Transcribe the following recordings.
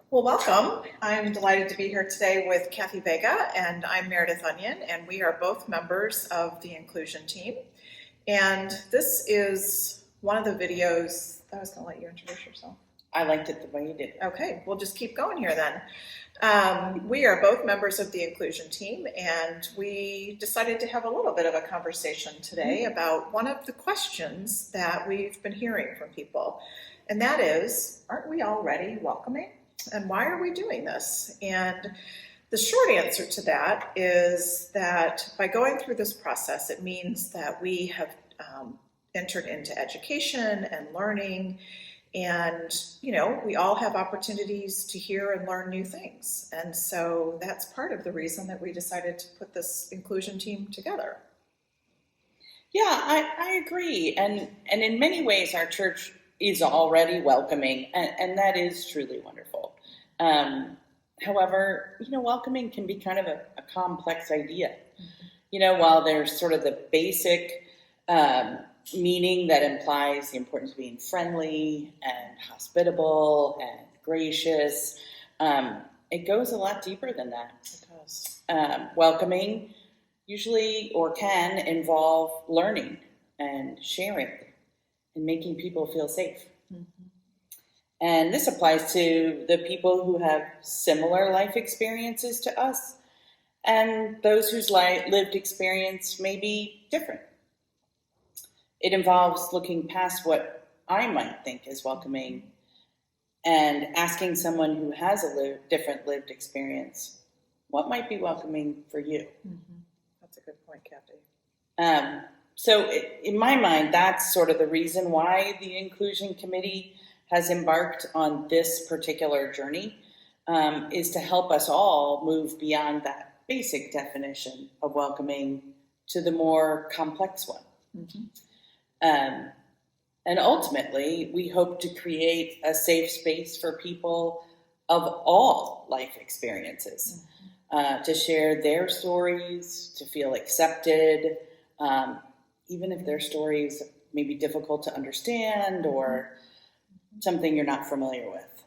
Well, welcome. I'm delighted to be here today with Kathy Vega, and I'm Meredith Onion, and we are both members of the inclusion team. And this is one of the videos. I was going to let you introduce yourself. I liked it the way you did it. Okay, we'll just keep going here then. We are both members of the inclusion team, and we decided to have a little bit of a conversation today about one of the questions that we've been hearing from people, and that is, aren't we already welcoming? And why are we doing this? And the short answer to that is that by going through this process, it means that we have entered into education and learning. And, we all have opportunities to hear and learn new things. And so that's part of the reason that we decided to put this inclusion team together. Yeah, I agree. And in many ways, our church is already welcoming, and that is truly wonderful. However, welcoming can be kind of a complex idea. While there's sort of the basic meaning that implies the importance of being friendly and hospitable and gracious, it goes a lot deeper than that. It does. Welcoming usually or can involve learning and sharing and making people feel safe. Mm-hmm. And this applies to the people who have similar life experiences to us and those whose lived experience may be different. It involves looking past what I might think is welcoming and asking someone who has a different lived experience, what might be welcoming for you? Mm-hmm. That's a good point, Kathy. So in my mind, that's sort of the reason why the Inclusion Committee has embarked on this particular journey, is to help us all move beyond that basic definition of welcoming to the more complex one. Mm-hmm. And ultimately, we hope to create a safe space for people of all life experiences, to share their stories, to feel accepted, even if their stories may be difficult to understand or something you're not familiar with.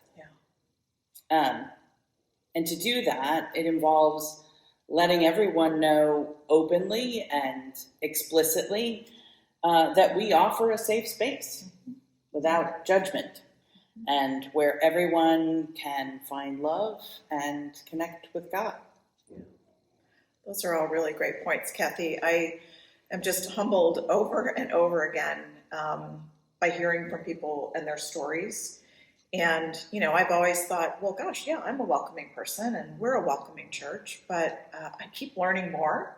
Yeah. And to do that, it involves letting everyone know openly and explicitly that we offer a safe space without judgment and where everyone can find love and connect with God. Yeah. Those are all really great points, Kathy. I am just humbled over and over again by hearing from people and their stories. And, I've always thought, well, gosh, yeah, I'm a welcoming person and we're a welcoming church, but I keep learning more.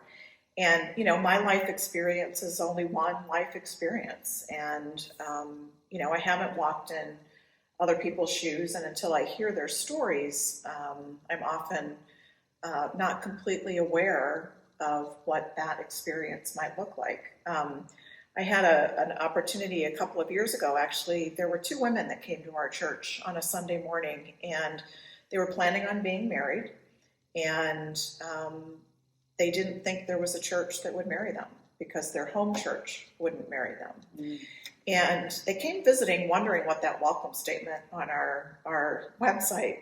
And, my life experience is only one life experience. And, I haven't walked in other people's shoes. And until I hear their stories, I'm often not completely aware of what that experience might look like. I had an opportunity a couple of years ago, actually. There were two women that came to our church on a Sunday morning, and they were planning on being married. And they didn't think there was a church that would marry them because their home church wouldn't marry them. Mm. And they came visiting wondering what that welcome statement on our website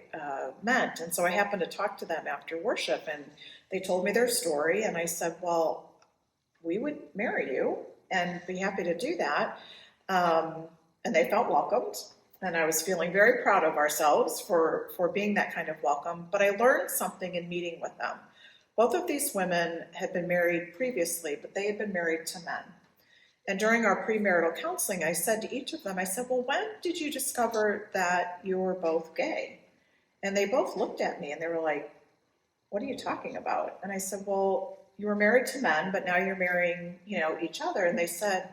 meant. And so I happened to talk to them after worship, and they told me their story. And I said, well, we would marry you and be happy to do that. And they felt welcomed. And I was feeling very proud of ourselves for being that kind of welcome. But I learned something in meeting with them. Both of these women had been married previously, but they had been married to men. And during our premarital counseling, I said to each of them, I said, well, when did you discover that you were both gay? And they both looked at me and they were like, what are you talking about? And I said, well, you were married to men, but now you're marrying, each other. And they said,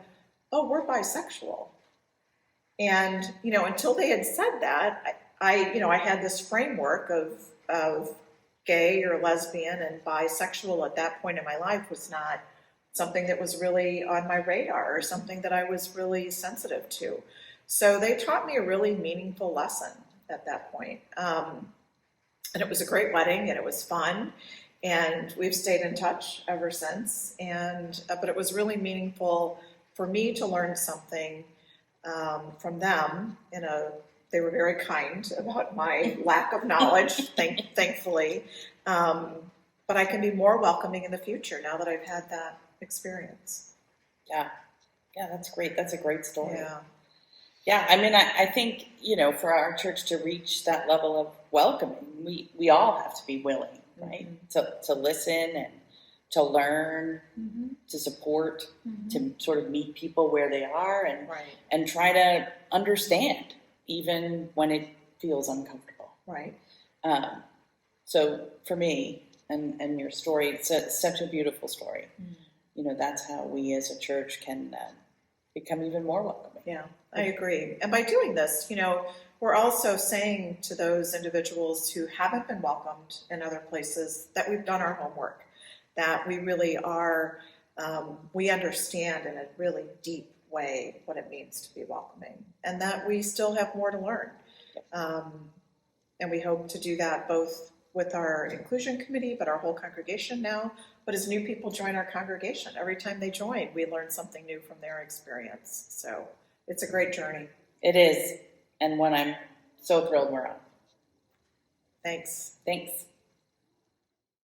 oh, we're bisexual. And, until they had said that, I had this framework of gay or lesbian and bisexual at that point in my life was not something that was really on my radar or something that I was really sensitive to. So they taught me a really meaningful lesson at that point. And it was a great wedding and it was fun. And we've stayed in touch ever since. But it was really meaningful for me to learn something from them in a they were very kind about my lack of knowledge, thankfully. But I can be more welcoming in the future now that I've had that experience. Yeah. Yeah, that's great. That's a great story. Yeah. Yeah, I mean, I think, for our church to reach that level of welcoming, we all have to be willing, right? To listen and to learn, to support, to sort of meet people where they are and try to understand even when it feels uncomfortable. Right. So for me and your story, it's such a beautiful story. That's how we as a church can become even more welcoming. Yeah, I agree. And by doing this, we're also saying to those individuals who haven't been welcomed in other places that we've done our homework, that we really are, we understand in a really deep way what it means to be welcoming, and that we still have more to learn. And we hope to do that both with our inclusion committee, but our whole congregation now. But as new people join our congregation, every time they join, we learn something new from their experience. So it's a great journey. It is, and one I'm so thrilled we're on. Thanks. Thanks.